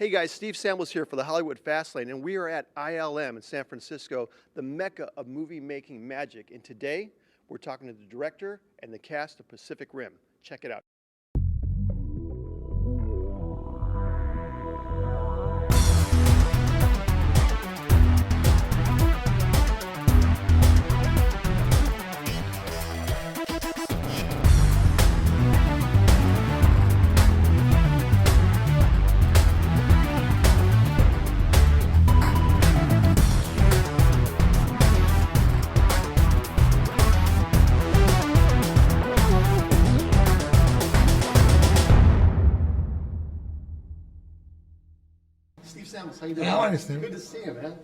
Hey guys, Steve Samuels here for the Hollywood Fastlane, and we are at ILM in San Francisco, the mecca of movie making magic. And today, we're talking to the director and the cast of Pacific Rim. Check it out. Steve Samuels, how you doing? How are you, Steve? Good to see you, man.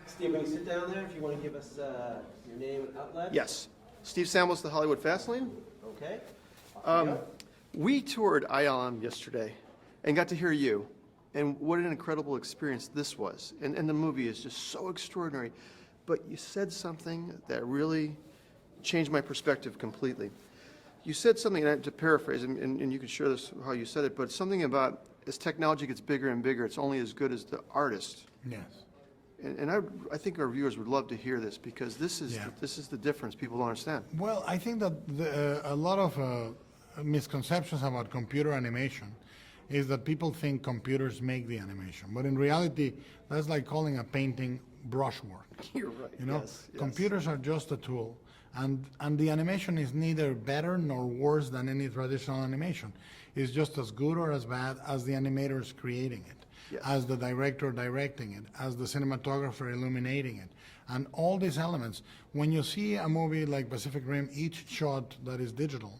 Steve, when you sit down there, if you want to give us your name and outlet. Yes. Steve Samuels, the Hollywood Fastlane. Okay. We toured ILM yesterday and got to hear you. And what an incredible experience this was. And the movie is just so extraordinary. But you said something that really changed my perspective completely. You said something, and to paraphrase, and you can share this how you said it, but something about as technology gets bigger and bigger, it's only as good as the artist. Yes. And I think our viewers would love to hear this because this is the difference people don't understand. Well, I think that a lot of misconceptions about computer animation is that people think computers make the animation, but in reality, that's like calling a painting brushwork. You're right. You know, Yes, yes. computers are just a tool, and the animation is neither better nor worse than any traditional animation. It's just as good or as bad as the animators creating it, Yes. as the director directing it, as the cinematographer illuminating it, and all these elements. When you see a movie like Pacific Rim, each shot that is digital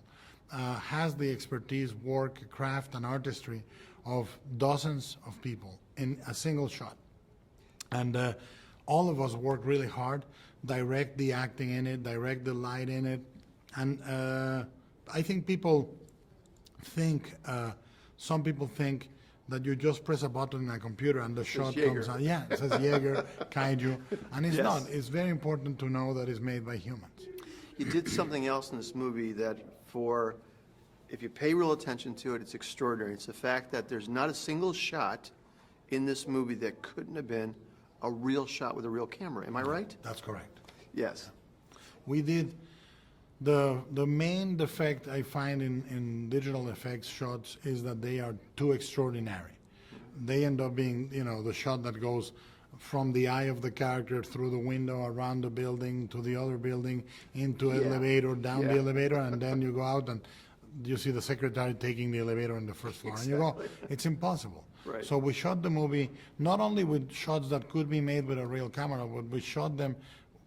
has the expertise, work, craft, and artistry of dozens of people in a single shot. And all of us work really hard, direct the acting in it, direct the light in it. And I think some people think that you just press a button in a computer and the shot comes out. Yeah, it says Jaeger, Kaiju, and it's Yes. not. It's very important to know that it's made by humans. You did something else in this movie that if you pay real attention to it, it's extraordinary. It's the fact that there's not a single shot in this movie that couldn't have been a real shot with a real camera. Am I right? That's correct. Yes. We did. The main defect I find in digital effects shots is that they are too extraordinary. They end up being, the shot that goes from the eye of the character through the window, around the building, to the other building, into elevator, down the elevator, and then you go out and you see the secretary taking the elevator on the first floor. And you go, it's impossible. Right. So we shot the movie not only with shots that could be made with a real camera, but we shot them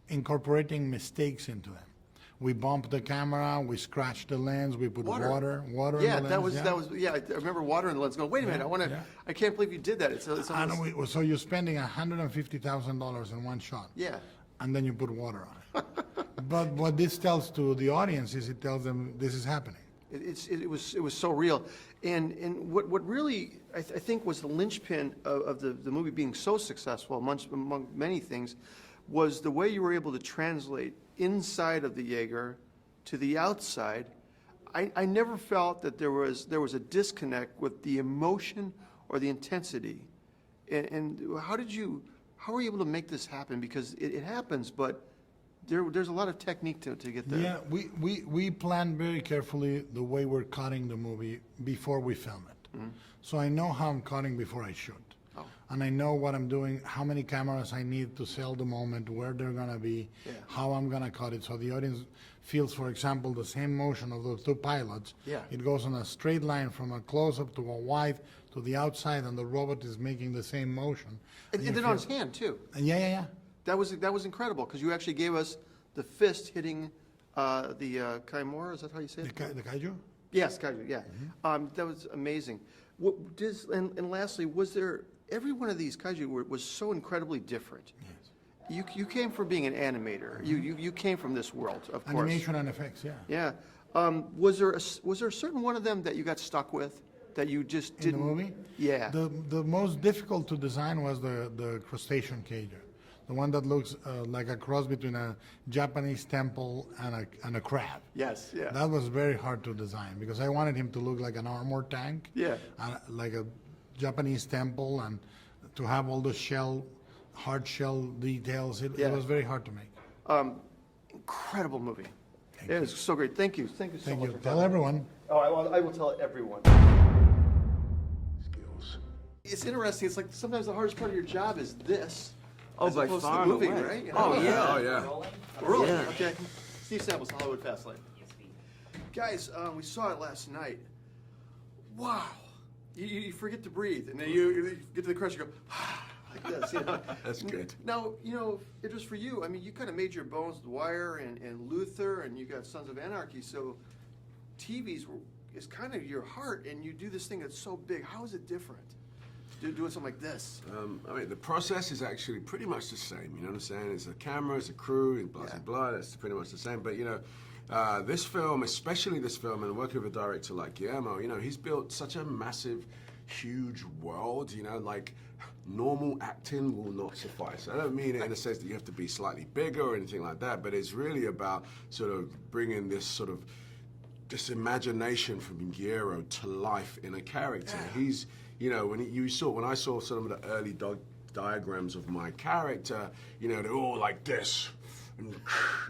incorporating mistakes into them. We bumped the camera, we scratched the lens, we put water in the lens. I remember water in the lens going, wait a minute, I can't believe you did that. It's almost, So you're spending $150,000 in one shot. Yeah. And then you put water on it. But what this tells to the audience is it tells them this is happening. It was so real. And what really, I think, was the linchpin of the movie being so successful, among many things, was the way you were able to translate inside of the Jaeger to the outside. I never felt that there was a disconnect with the emotion or the intensity. And how were you able to make this happen? Because it happens, but there's a lot of technique to get there. Yeah, we planned very carefully the way we're cutting the movie before we film it. Mm-hmm. So I know how I'm cutting before I shoot. Oh. And I know what I'm doing, how many cameras I need to sell the moment, where they're gonna be, how I'm gonna cut it. So the audience feels, for example, the same motion of the two pilots. Yeah. It goes on a straight line from a close-up to a wide to the outside, and the robot is making the same motion. And then on his hand, too. Yeah. That was incredible, because you actually gave us the fist hitting the Kaimura, is that how you say it? The Kaiju? Yes, Kaiju, yeah. Mm-hmm. That was amazing. And lastly, was there, every one of these Kaiju was so incredibly different. Yes. You came from being an animator. Mm-hmm. You came from this world, of course. Animation and effects, yeah. Yeah. Was there a certain one of them that you got stuck with? That you just didn't? In the movie? Yeah. The most difficult to design was the crustacean cager. The one that looks like a cross between a Japanese temple and a crab. Yes, yeah. That was very hard to design because I wanted him to look like an armored tank. Yeah. Like a Japanese temple and to have all the hard shell details. It Yeah. was very hard to make. Incredible movie. It is so great. Thank you. Thank you so Thank much. you. for Tell coming. everyone. Oh, I will tell everyone. It's interesting. It's like sometimes the hardest part of your job is this. Oh, as by opposed to far the and movie, away. right? You know? Oh, yeah. Oh, yeah. Really? Yeah. Okay. Steve Samples, Hollywood Fastlane. Guys, we saw it last night. Wow. You forget to breathe, and then you get to the credits, you go, like this, you know. That's good. Now, you know, it was for you. I mean, you kind of made your bones with Wire and Luther, and you got Sons of Anarchy, so is kind of your heart, and you do this thing that's so big. How is it different? Doing something like this? I mean, the process is actually pretty much the same. You know what I'm saying? It's a camera, it's a crew, and blah, blah, blah. It's pretty much the same. But, you know, this film, especially this film, and working with a director like Guillermo, you know, he's built such a massive, huge world, you know, like normal acting will not suffice. I don't mean it in the sense that you have to be slightly bigger or anything like that, but it's really about sort of bringing this imagination from Guillermo to life in a character. He's, you know, when I saw some of the early diagrams of my character, you know, they're all like this, and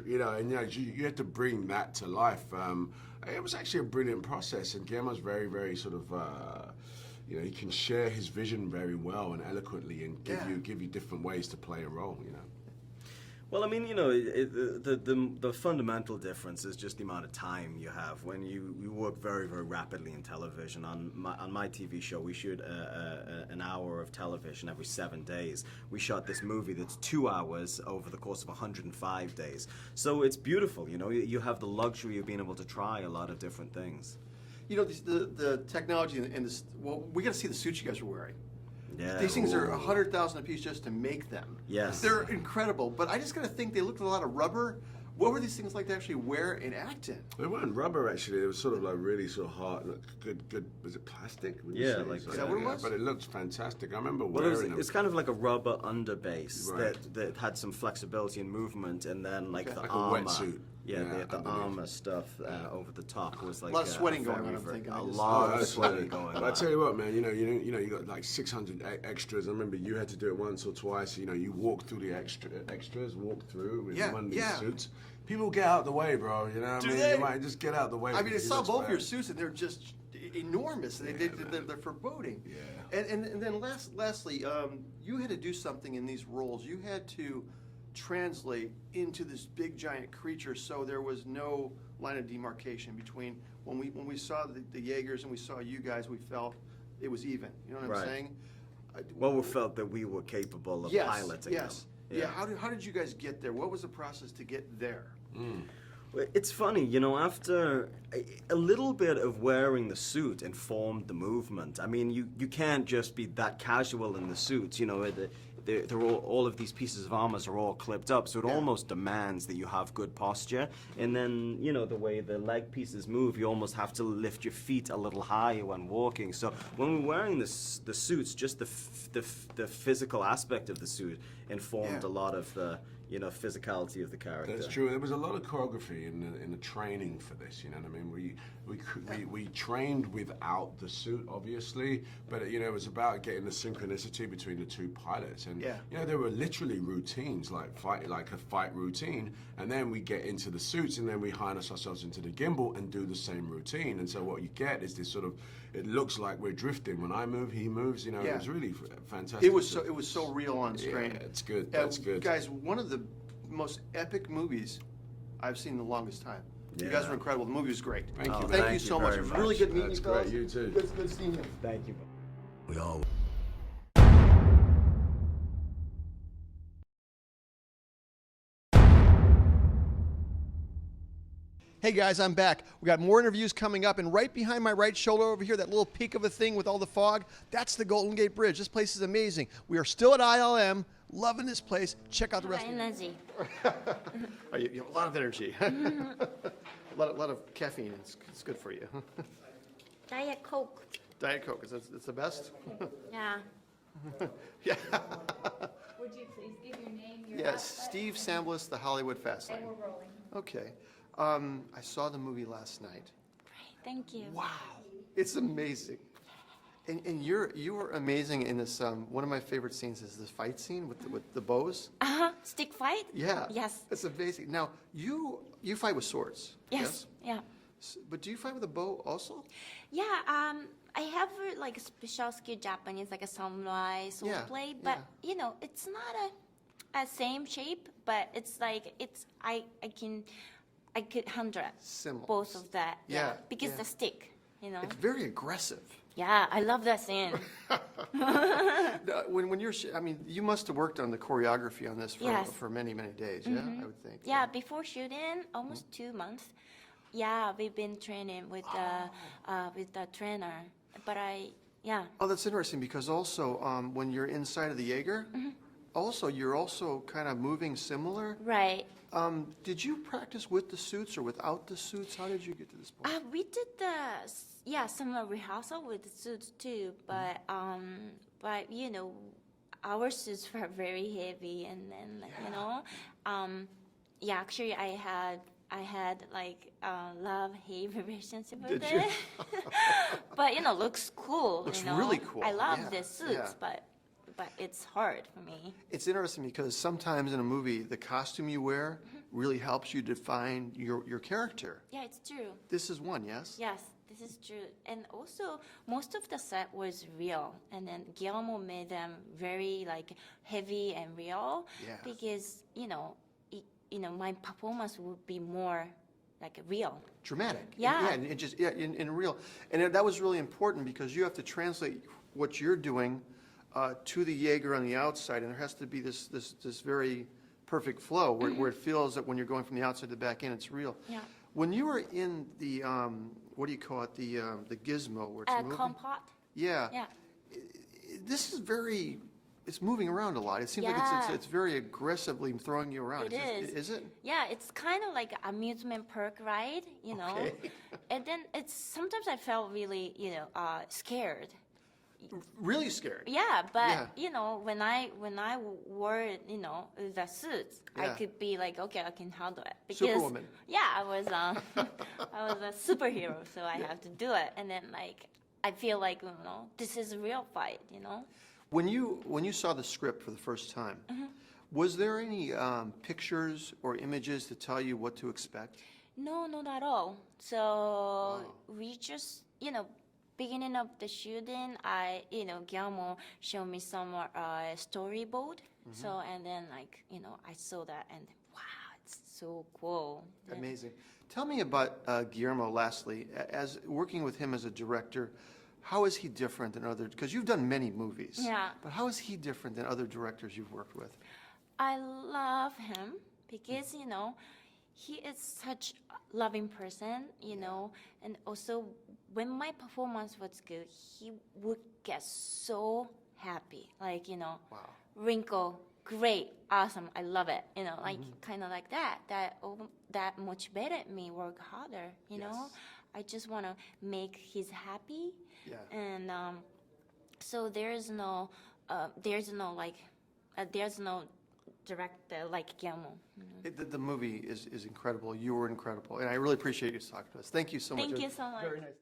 you know, you have to bring that to life. It was actually a brilliant process, and Guillermo's very, very sort of, you know, he can share his vision very well and eloquently, and give you different ways to play a role. You know. Well, I mean, you know, the fundamental difference is just the amount of time you have. When you work very, very rapidly in television, on my TV show, we shoot an hour of television every 7 days. We shot this movie that's 2 hours over the course of 105 days. So it's beautiful, you know, you have the luxury of being able to try a lot of different things. You know, the technology and this, well, we got to see the suits you guys are wearing. Yeah. These things are 100,000 a piece just to make them. Yes. They're incredible, but I just got to think they looked a lot of rubber. What were these things like to actually wear and act in? They weren't rubber, actually. It was sort of like really sort of hard, like good. Was it plastic? Would you Yeah, say? like- Is that what it was? But it looked fantastic. I remember Well, wearing them. it's kind of like a rubber underbase Right. that had some flexibility and movement, and then like the Like a armor. wetsuit. Yeah, Yeah, the underneath. armor stuff over the top was like A lot of sweating going on, very, I'm very- thinking. A I just- lot of that's sweating funny. going But on. I tell you what, man, you got like 600 extras. I remember you had to do it once or twice. You know, you walk through the extras, walk through in one of these suits. People get out the way, bro. You know what I mean? they? You might just get out the way. I mean, I because saw it looks both bad. your suits, and they're just enormous. They're foreboding. Yeah. And then lastly, you had to do something in these roles. You had to translate into this big giant creature, so there was no line of demarcation between when we saw the Jaegers and we saw you guys. We felt it was even. You know what I'm Right. saying? Well, we felt that we were capable of piloting yes. them. Yeah. How did you guys get there? What was the process to get there? Well, it's funny, you know, after a little bit of wearing the suit informed the movement. I mean, you can't just be that casual in the suits, you know, they're all of these pieces of armor are all clipped up, so it almost demands that you have good posture. And then, you know, the way the leg pieces move, you almost have to lift your feet a little higher when walking. So when we're wearing the suits, just the physical aspect of the suit informed a lot of the, you know, physicality of the character. That's true. There was a lot of choreography in the training for this. You know what I mean? We trained without the suit, obviously, but you know, it was about getting the synchronicity between the two pilots. And you know, there were literally routines like a fight routine, and then we get into the suits, and then we harness ourselves into the gimbal and do the same routine. And so what you get is this sort of, it looks like we're drifting. When I move, he moves. You know, it was really fantastic. It was so real on screen. Yeah, it's good. That's good. Guys, one of the most epic movies I've seen in the longest time. You guys Yeah. were incredible. The movie was great. Thank you. Thank you Thank so you much. very It was really much. good meeting That's you fellas. great. You too. Good seeing you. Thank you. We all. Hey guys, I'm back. We got more interviews coming up, and right behind my right shoulder over here, that little peak of a thing with all the fog, that's the Golden Gate Bridge. This place is amazing. We are still at ILM, loving this place. Check out the rest. Energy. Oh, you have a lot of energy. a lot of caffeine. It's good for you. Diet Coke. Diet Coke, it's the best. Yeah. Yeah. Would you please give your name, your Yes, last Steve Sambliss, The Hollywood name, Fastlane. and we're rolling. Okay. I saw the movie last night. Thank you. Wow. It's amazing. And you were amazing in this. One of my favorite scenes is this fight scene with the bows. Stick fight? Yeah. Yes. It's amazing. Now you fight with swords. Yes. Yeah. But do you fight with a bow also? Yeah, I have like a special skill Japanese, like a samurai sword Yeah, play, but yeah. you know, it's not a same shape, but it's like I could handle Similar. both of that. Yeah, because yeah. the stick, you know. It's very aggressive. Yeah, I love that scene. When you're, I mean, you must have worked on the choreography on this Yes. for many days. Yeah, I would think. Yeah, before shooting, almost 2 months. Yeah, we've been training with the trainer, but yeah. Oh, that's interesting because also when you're inside of the Jaeger, also you're also kind of moving similar. Right. Did you practice with the suits or without the suits? How did you get to this point? We did some rehearsal with the suits too, but you know, our suits were very heavy, and then you know, yeah, actually I had like love-hate relationship with Did you? it, but you know, looks cool. Looks you know? really cool, I love yeah, the suits, yeah. but it's hard for me. It's interesting because sometimes in a movie, the costume you wear really helps you define your character. Yeah, it's true. This is one, yes? Yes, this is true. And also, most of the set was real. And then Guillermo made them very like heavy and real. Yeah. Because, you know, my performance would be more like real. Dramatic. Yeah. And it just, in real. And that was really important because you have to translate what you're doing to the Jaeger on the outside. And there has to be this very perfect flow where it feels that when you're going from the outside to the back in, it's real. Yeah. When you were in the, what do you call it, the gizmo where it's moving? Compot. Yeah. Yeah. This is very, it's moving around a lot. It seems like Yeah. it's very aggressively throwing you around. It is. Is it? Yeah, it's kind of like amusement park ride, you know. Okay. And then sometimes I felt really, scared. Really scary. Yeah, but Yeah. you know, when I wore the suits, I Yeah. could be like, okay, I can handle it. Superwoman. Yeah, I was I was a superhero, so I have to do it. And then like I feel like this is a real fight, you know. When you saw the script for the first time, was there any pictures or images to tell you what to expect? No, not at all. So we just beginning of the shooting, Guillermo showed me some storyboard. So and then I saw that and wow, it's so cool. Yeah. Amazing. Tell me about Guillermo. Lastly, as working with him as a director, how is he different than other? Because you've done many movies. Yeah. But how is he different than other directors you've worked with? I love him because he is such a loving person, and also when my performance was good, he would get so happy, like Wow. wrinkle, great, awesome, I love it, like kind of like that. That motivated me work harder, you know. Yes. I just want to make his happy, Yeah. and so there's no director like Guillermo. The movie is incredible. You were incredible. And I really appreciate you talking to us. Thank you so much. Thank you so much. Very nice.